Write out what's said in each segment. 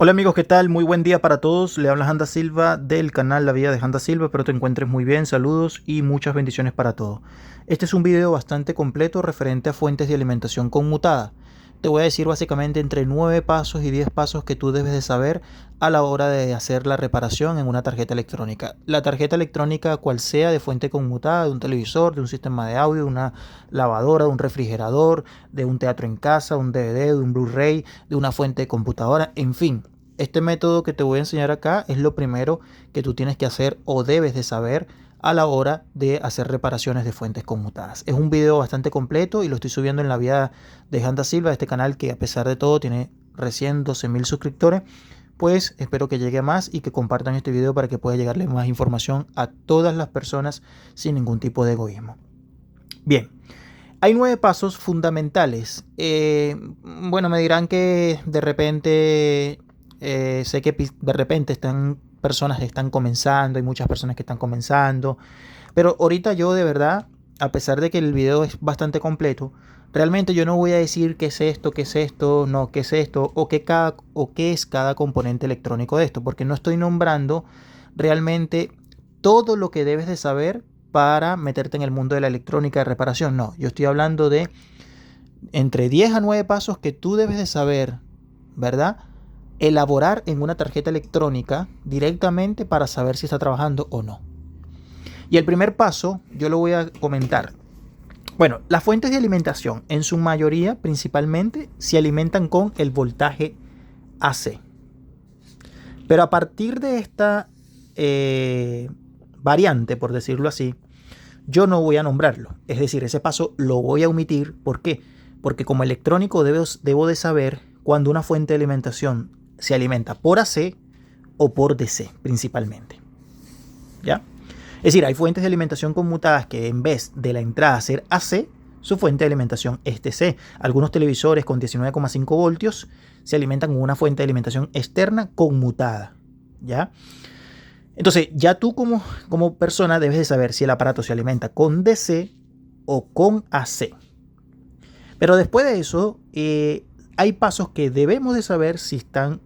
Hola amigos, ¿qué tal? Muy buen día para todos. Le habla Handa Silva del canal La Vida de Handa Silva. Espero te encuentres muy bien. Saludos y muchas bendiciones para todos. Este es un video bastante completo referente a fuentes de alimentación conmutada. Te voy a decir básicamente entre 9 pasos y 10 pasos que tú debes de saber a la hora de hacer la reparación en una tarjeta electrónica. La tarjeta electrónica, cual sea, de fuente conmutada, de un televisor, de un sistema de audio, de una lavadora, de un refrigerador, de un teatro en casa, un DVD, de un Blu-ray, de una fuente de computadora, en fin. Este método que te voy a enseñar acá es lo primero que tú tienes que hacer o debes de saber a la hora de hacer reparaciones de fuentes conmutadas. Es un video bastante completo y lo estoy subiendo en La Vida de Handa Silva, este canal que a pesar de todo tiene recién 12.000 suscriptores. Pues espero que llegue a más y que compartan este video para que pueda llegarle más información a todas las personas sin ningún tipo de egoísmo. Bien, hay 9 pasos fundamentales. Bueno, me dirán que de repente, sé que de repente personas que están comenzando, hay muchas personas que están comenzando, pero ahorita yo de verdad, a pesar de que el video es bastante completo, realmente yo no voy a decir qué es esto, no, qué es esto, o qué es cada componente electrónico de esto, porque no estoy nombrando realmente todo lo que debes de saber para meterte en el mundo de la electrónica de reparación. No, yo estoy hablando de entre 10 a 9 pasos que tú debes de saber, ¿verdad? Elaborar en una tarjeta electrónica directamente para saber si está trabajando o no. Y el primer paso yo lo voy a comentar. Bueno, las fuentes de alimentación en su mayoría principalmente se alimentan con el voltaje AC. Pero a partir de esta variante, por decirlo así, yo no voy a nombrarlo. Es decir, ese paso lo voy a omitir. ¿Por qué? Porque como electrónico debo de saber cuando una fuente de alimentación se alimenta por AC o por DC principalmente. ¿Ya? Es decir, hay fuentes de alimentación conmutadas que en vez de la entrada ser AC, su fuente de alimentación es DC. Algunos televisores con 19,5 voltios se alimentan con una fuente de alimentación externa conmutada. ¿Ya? Entonces, ya tú como persona debes de saber si el aparato se alimenta con DC o con AC. Pero después de eso, hay pasos que debemos de saber si están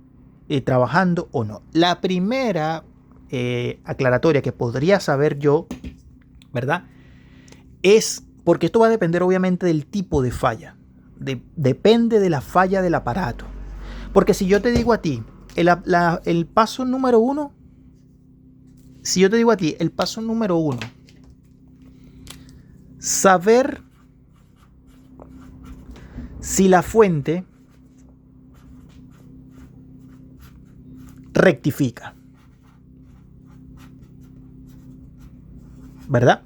trabajando o no. La primera aclaratoria que podría saber yo, ¿verdad? Es, porque esto va a depender obviamente del tipo de falla. Depende de la falla del aparato. Porque si yo te digo a ti, el paso número uno, saber si la fuente rectifica, ¿verdad?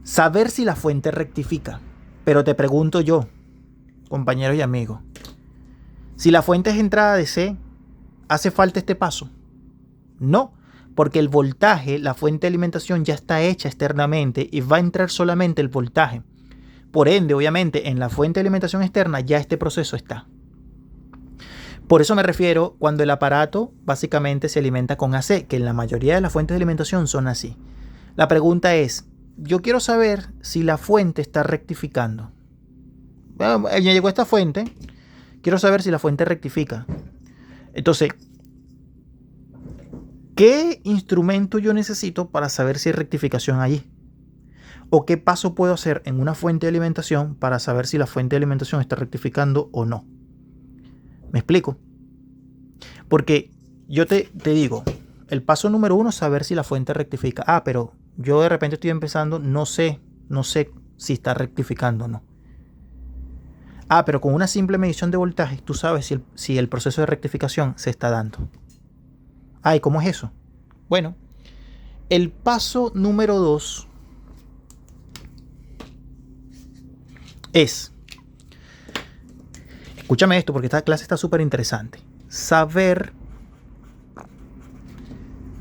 Saber si la fuente rectifica. Pero te pregunto yo, compañeros y amigos, si la fuente es entrada DC, ¿hace falta este paso? No, porque el voltaje, la fuente de alimentación ya está hecha externamente y va a entrar solamente el voltaje. Por ende, obviamente, en la fuente de alimentación externa ya este proceso está. Por eso me refiero cuando el aparato básicamente se alimenta con AC, que en la mayoría de las fuentes de alimentación son así. La pregunta es, yo quiero saber si la fuente está rectificando. Bueno, ya llegó esta fuente, quiero saber si la fuente rectifica. Entonces, ¿qué instrumento yo necesito para saber si hay rectificación allí? ¿O qué paso puedo hacer en una fuente de alimentación para saber si la fuente de alimentación está rectificando o no? ¿Me explico? Porque yo te digo, el paso número 1 es saber si la fuente rectifica. Ah, pero yo de repente estoy empezando, no sé si está rectificando o no. Ah, pero con una simple medición de voltaje, tú sabes si el proceso de rectificación se está dando. Ah, ¿y cómo es eso? Bueno, el paso número 2 es, escúchame esto porque esta clase está súper interesante, saber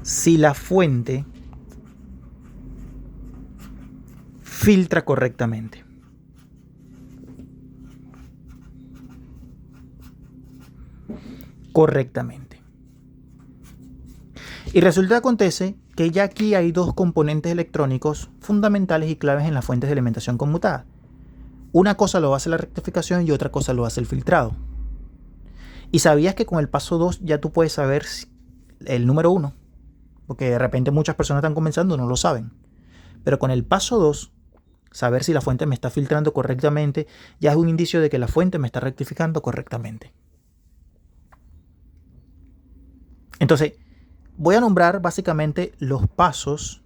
si la fuente filtra correctamente. Y resulta que acontece que ya aquí hay dos componentes electrónicos fundamentales y claves en las fuentes de alimentación conmutada. Una cosa lo hace la rectificación y otra cosa lo hace el filtrado. Y sabías que con el paso 2 ya tú puedes saber el número 1, porque de repente muchas personas están comenzando y no lo saben. Pero con el paso 2, saber si la fuente me está filtrando correctamente ya es un indicio de que la fuente me está rectificando correctamente. Entonces, voy a nombrar básicamente los pasos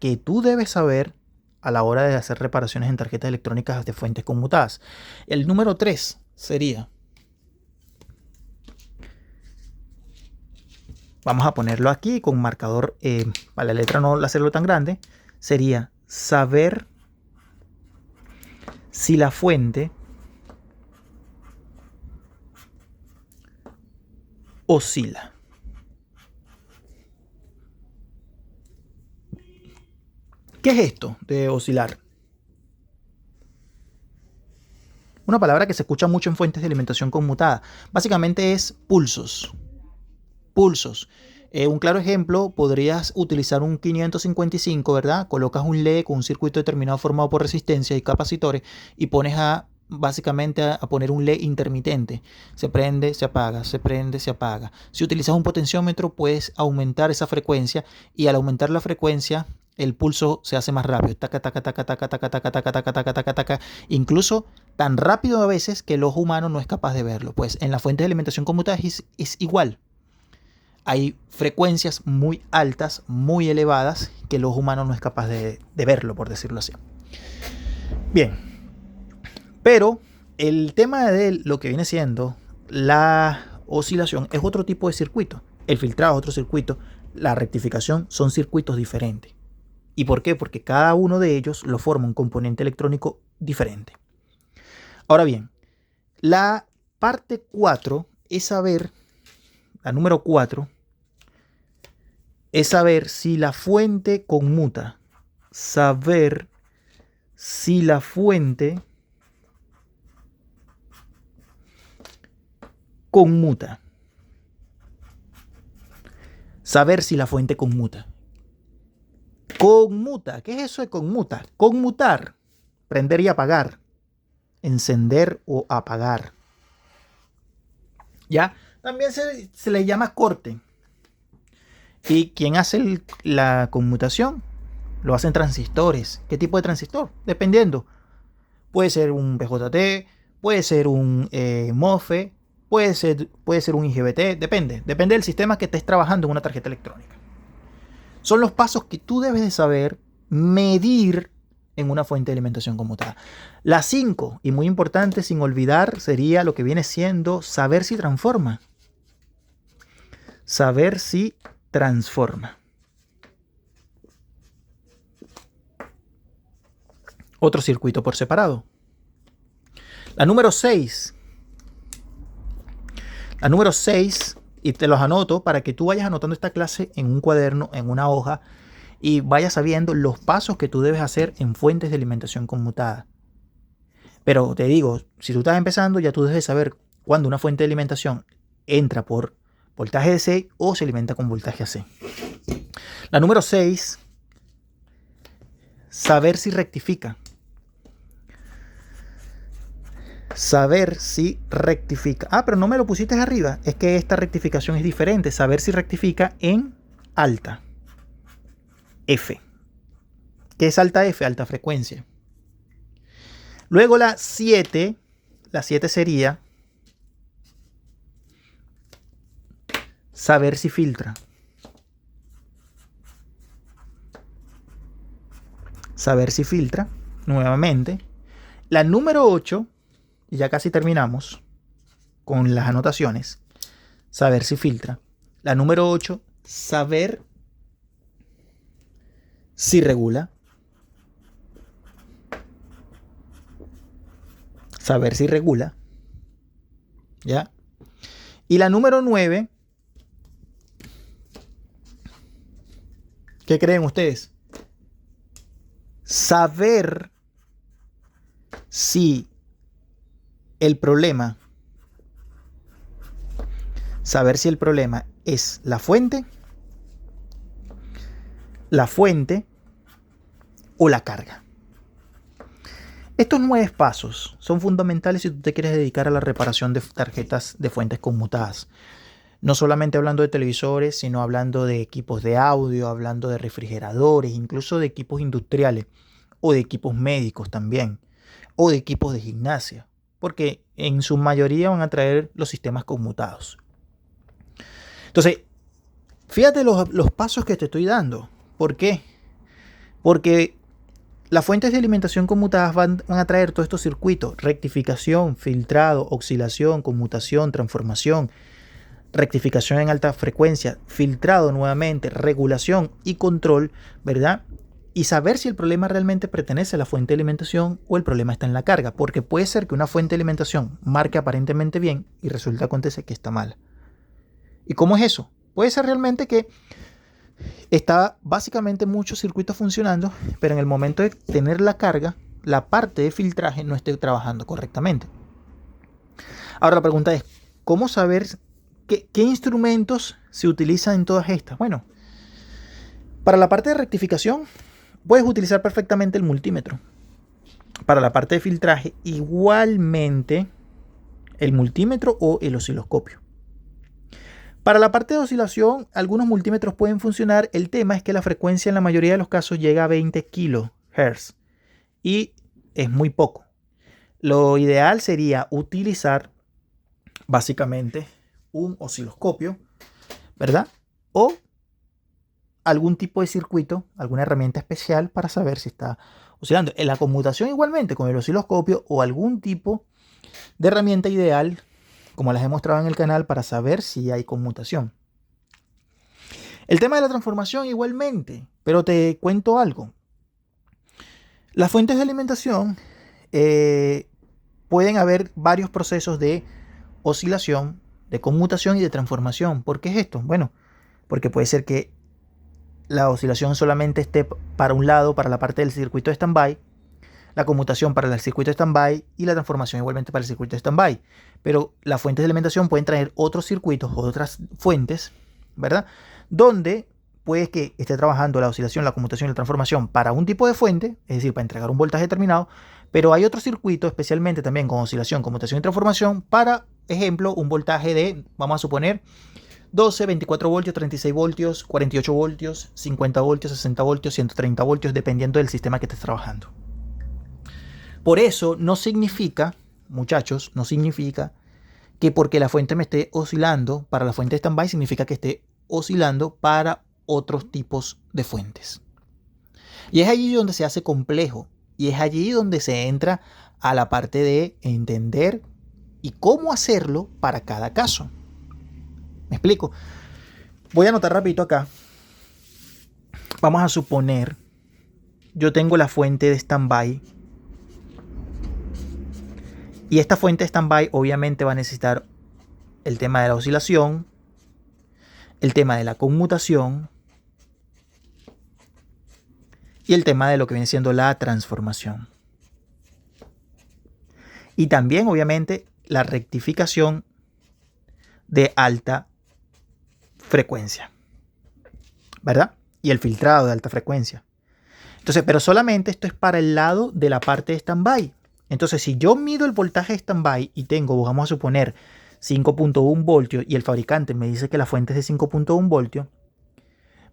que tú debes saber a la hora de hacer reparaciones en tarjetas electrónicas de fuentes conmutadas. El número 3 sería, vamos a ponerlo aquí con marcador, para la letra no hacerlo tan grande, sería saber si la fuente oscila. ¿Qué es esto de oscilar? Una palabra que se escucha mucho en fuentes de alimentación conmutada. Básicamente es pulsos. Pulsos. Un claro ejemplo, podrías utilizar un 555, ¿verdad? Colocas un LED con un circuito determinado formado por resistencia y capacitores y pones básicamente a poner un LED intermitente. Se prende, se apaga, se prende, se apaga. Si utilizas un potenciómetro, puedes aumentar esa frecuencia y al aumentar la frecuencia, el pulso se hace más rápido. Taca, taca, taca, taca, taca, taca, taca, taca, taca, taca, taca. Incluso tan rápido a veces que el ojo humano no es capaz de verlo. Pues en las fuentes de alimentación conmutada es igual. Hay frecuencias muy altas, muy elevadas, que el ojo humano no es capaz de verlo, por decirlo así. Bien, pero el tema de lo que viene siendo la oscilación es otro tipo de circuito. El filtrado es otro circuito. La rectificación son circuitos diferentes. ¿Y por qué? Porque cada uno de ellos lo forma un componente electrónico diferente. Ahora bien, la parte 4 es saber, la número 4, es saber si la fuente conmuta. Saber si la fuente conmuta. Saber si la fuente conmuta. Conmuta. ¿Qué es eso de conmuta? Conmutar. Prender y apagar. Encender o apagar. ¿Ya? También se le llama corte. ¿Y quién hace la conmutación? Lo hacen transistores. ¿Qué tipo de transistor? Dependiendo. Puede ser un BJT, puede ser un MOSFET, puede ser un IGBT. Depende del sistema que estés trabajando en una tarjeta electrónica. Son los pasos que tú debes de saber medir en una fuente de alimentación conmutada. La 5, y muy importante sin olvidar, sería lo que viene siendo saber si transforma. Saber si transforma. Otro circuito por separado. La número 6. La número 6, y te los anoto para que tú vayas anotando esta clase en un cuaderno, en una hoja, y vayas sabiendo los pasos que tú debes hacer en fuentes de alimentación conmutada. Pero te digo, si tú estás empezando, ya tú debes saber cuándo una fuente de alimentación entra por voltaje DC o se alimenta con voltaje AC. La número 6, saber si rectifica. Saber si rectifica. Pero no me lo pusiste arriba. Es que esta rectificación es diferente. Saber si rectifica en alta. F. ¿Qué es alta F? Alta frecuencia. Luego la 7. La 7 sería saber si filtra. Saber si filtra. Nuevamente. La número 8. Y ya casi terminamos con las anotaciones. Saber si filtra. La número 8, saber si regula. Saber si regula. ¿Ya? Y la número 9, ¿qué creen ustedes? Saber si el problema es la fuente o la carga. Estos 9 pasos son fundamentales si tú te quieres dedicar a la reparación de tarjetas de fuentes conmutadas. No solamente hablando de televisores, sino hablando de equipos de audio, hablando de refrigeradores, incluso de equipos industriales o de equipos médicos también, o de equipos de gimnasia, porque en su mayoría van a traer los sistemas conmutados. Entonces, fíjate los pasos que te estoy dando. ¿Por qué? Porque las fuentes de alimentación conmutadas van a traer todos estos circuitos: rectificación, filtrado, oscilación, conmutación, transformación, rectificación en alta frecuencia, filtrado nuevamente, regulación y control, ¿verdad? Y saber si el problema realmente pertenece a la fuente de alimentación o el problema está en la carga, porque puede ser que una fuente de alimentación marque aparentemente bien y resulta acontece que está mal. ¿Y cómo es eso? Puede ser realmente que está básicamente muchos circuitos funcionando, pero en el momento de tener la carga, la parte de filtraje no esté trabajando correctamente. Ahora la pregunta es, ¿cómo saber qué instrumentos se utilizan en todas estas? Bueno, para la parte de rectificación puedes utilizar perfectamente el multímetro. Para la parte de filtraje, igualmente el multímetro o el osciloscopio. Para la parte de oscilación, algunos multímetros pueden funcionar. El tema es que la frecuencia en la mayoría de los casos llega a 20 kHz y es muy poco. Lo ideal sería utilizar básicamente un osciloscopio, ¿verdad? O algún tipo de circuito, alguna herramienta especial para saber si está oscilando. En la conmutación igualmente con el osciloscopio o algún tipo de herramienta ideal, como las he mostrado en el canal, para saber si hay conmutación. El tema de la transformación igualmente, pero te cuento algo. Las fuentes de alimentación pueden haber varios procesos de oscilación, de conmutación y de transformación. ¿Por qué es esto? Bueno, porque puede ser que la oscilación solamente esté para un lado, para la parte del circuito de stand-by, la conmutación para el circuito de stand-by y la transformación igualmente para el circuito de stand-by. Pero las fuentes de alimentación pueden traer otros circuitos o otras fuentes, ¿verdad? Donde puede que esté trabajando la oscilación, la conmutación y la transformación para un tipo de fuente, es decir, para entregar un voltaje determinado, pero hay otro circuito, especialmente también con oscilación, conmutación y transformación, para ejemplo, un voltaje de, vamos a suponer, 12, 24 voltios, 36 voltios, 48 voltios, 50 voltios, 60 voltios, 130 voltios, dependiendo del sistema que estés trabajando. Por eso no significa, muchachos, no significa que porque la fuente me esté oscilando para la fuente de stand-by, significa que esté oscilando para otros tipos de fuentes. Y es allí donde se hace complejo. Y es allí donde se entra a la parte de entender y cómo hacerlo para cada caso. ¿Me explico? Voy a anotar rapidito acá. Vamos a suponer, yo tengo la fuente de stand-by. Y esta fuente de stand-by obviamente va a necesitar el tema de la oscilación, el tema de la conmutación y el tema de lo que viene siendo la transformación. Y también obviamente la rectificación de alta frecuencia, ¿verdad? Y el filtrado de alta frecuencia. Entonces, pero solamente esto es para el lado de la parte de stand-by. Entonces, si yo mido el voltaje de stand-by y tengo, vamos a suponer, 5.1 voltios y el fabricante me dice que la fuente es de 5.1 voltios,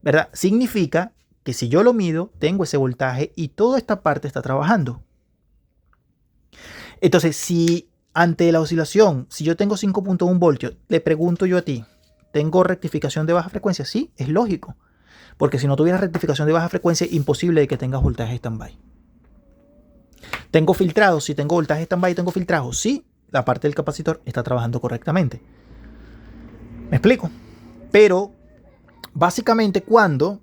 ¿verdad? Significa que si yo lo mido, tengo ese voltaje y toda esta parte está trabajando. Entonces, si ante la oscilación, si yo tengo 5.1 voltios, le pregunto yo a ti, ¿tengo rectificación de baja frecuencia? Sí, es lógico. Porque si no tuvieras rectificación de baja frecuencia, imposible de que tengas voltaje stand-by. ¿Tengo filtrado? Si tengo voltaje stand-by, ¿tengo filtrado? Sí, la parte del capacitor está trabajando correctamente. ¿Me explico? Pero básicamente cuando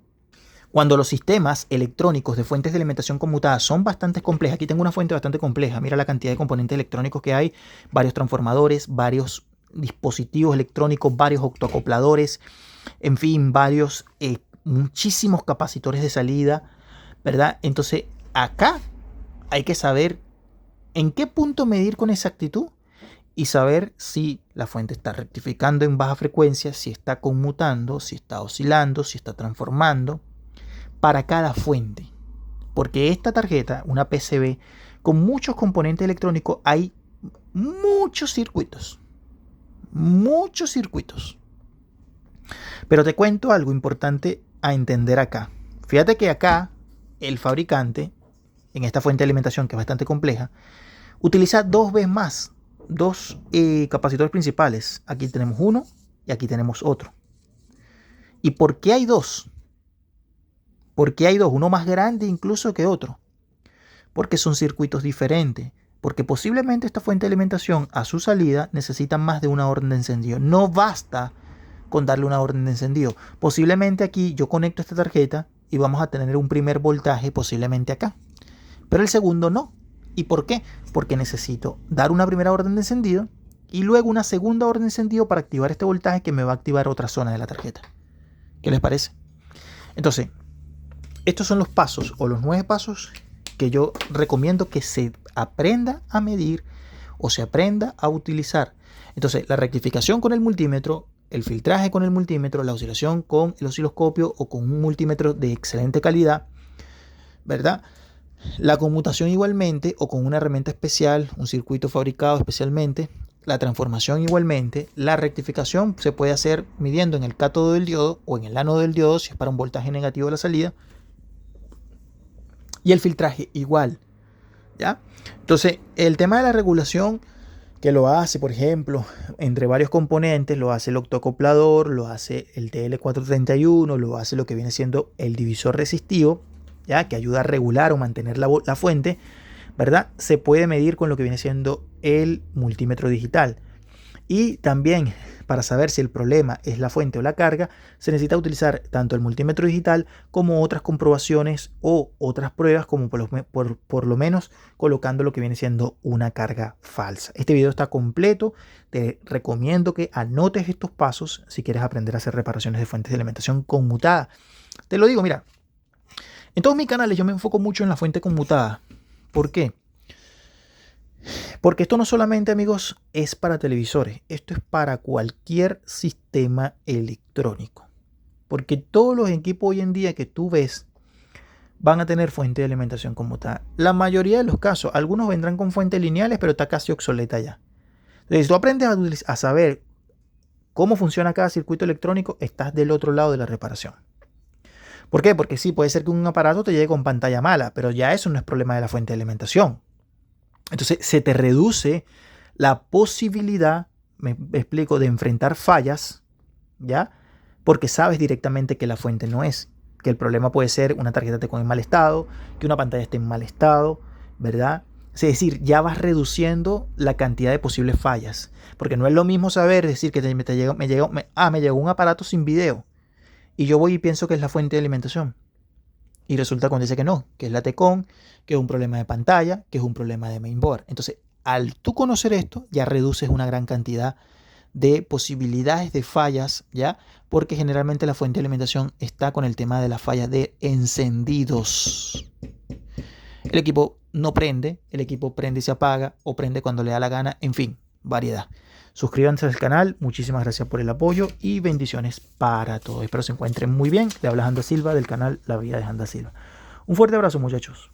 los sistemas electrónicos de fuentes de alimentación conmutadas son bastante complejas, aquí tengo una fuente bastante compleja, mira la cantidad de componentes electrónicos que hay, varios transformadores, varios dispositivos electrónicos, varios octoacopladores, en fin, varios, muchísimos capacitores de salida, ¿verdad? Entonces acá hay que saber en qué punto medir con exactitud y saber si la fuente está rectificando en baja frecuencia, si está conmutando, si está oscilando, si está transformando, para cada fuente. Porque esta tarjeta, una PCB, con muchos componentes electrónicos hay muchos circuitos. Muchos circuitos. Pero te cuento algo importante a entender acá. Fíjate que acá el fabricante, en esta fuente de alimentación que es bastante compleja, utiliza dos veces más, dos capacitores principales. Aquí tenemos uno y aquí tenemos otro. ¿Y por qué hay dos? ¿Por qué hay dos? Uno más grande incluso que otro. Porque son circuitos diferentes. Porque posiblemente esta fuente de alimentación a su salida necesita más de una orden de encendido. No basta con darle una orden de encendido. Posiblemente aquí yo conecto esta tarjeta y vamos a tener un primer voltaje posiblemente acá. Pero el segundo no. ¿Y por qué? Porque necesito dar una primera orden de encendido y luego una segunda orden de encendido para activar este voltaje que me va a activar otra zona de la tarjeta. ¿Qué les parece? Entonces, estos son los pasos o los 9 pasos que yo recomiendo que se aprenda a medir o se aprenda a utilizar. Entonces, la rectificación con el multímetro, el filtraje con el multímetro, la oscilación con el osciloscopio o con un multímetro de excelente calidad, ¿verdad? La conmutación igualmente o con una herramienta especial, un circuito fabricado especialmente, la transformación igualmente, la rectificación se puede hacer midiendo en el cátodo del diodo o en el ánodo del diodo si es para un voltaje negativo de la salida, y el filtraje igual, ¿ya? Entonces, el tema de la regulación que lo hace, por ejemplo, entre varios componentes, lo hace el octoacoplador, lo hace el TL431, lo hace lo que viene siendo el divisor resistivo, ¿ya? Que ayuda a regular o mantener la fuente, ¿verdad? Se puede medir con lo que viene siendo el multímetro digital. Y también para saber si el problema es la fuente o la carga, se necesita utilizar tanto el multímetro digital como otras comprobaciones o otras pruebas, como por lo menos colocando lo que viene siendo una carga falsa. Este video está completo. Te recomiendo que anotes estos pasos si quieres aprender a hacer reparaciones de fuentes de alimentación conmutada. Te lo digo, mira, en todos mis canales yo me enfoco mucho en la fuente conmutada. ¿Por qué? Porque esto no solamente, amigos, es para televisores, esto es para cualquier sistema electrónico. Porque todos los equipos hoy en día que tú ves van a tener fuente de alimentación conmutada. La mayoría de los casos, algunos vendrán con fuentes lineales, pero está casi obsoleta ya. Entonces, si tú aprendes a saber cómo funciona cada circuito electrónico, estás del otro lado de la reparación. ¿Por qué? Porque sí, puede ser que un aparato te llegue con pantalla mala, pero ya eso no es problema de la fuente de alimentación. Entonces se te reduce la posibilidad, me explico, de enfrentar fallas, ¿ya? Porque sabes directamente que la fuente no es, que el problema puede ser una tarjeta esté en mal estado, que una pantalla esté en mal estado, ¿verdad? Es decir, ya vas reduciendo la cantidad de posibles fallas, porque no es lo mismo saber decir que me llegó un aparato sin video y yo voy y pienso que es la fuente de alimentación. Y resulta cuando dice que no, que es la Tecon, que es un problema de pantalla, que es un problema de mainboard. Entonces, al tú conocer esto, ya reduces una gran cantidad de posibilidades de fallas, ¿ya? Porque generalmente la fuente de alimentación está con el tema de las fallas de encendidos. El equipo no prende, el equipo prende y se apaga, o prende cuando le da la gana, en fin, variedad. Suscríbanse al canal, muchísimas gracias por el apoyo y bendiciones para todos. Espero se encuentren muy bien. Le habla Handa Silva del canal La Vida de Handa Silva. Un fuerte abrazo, muchachos.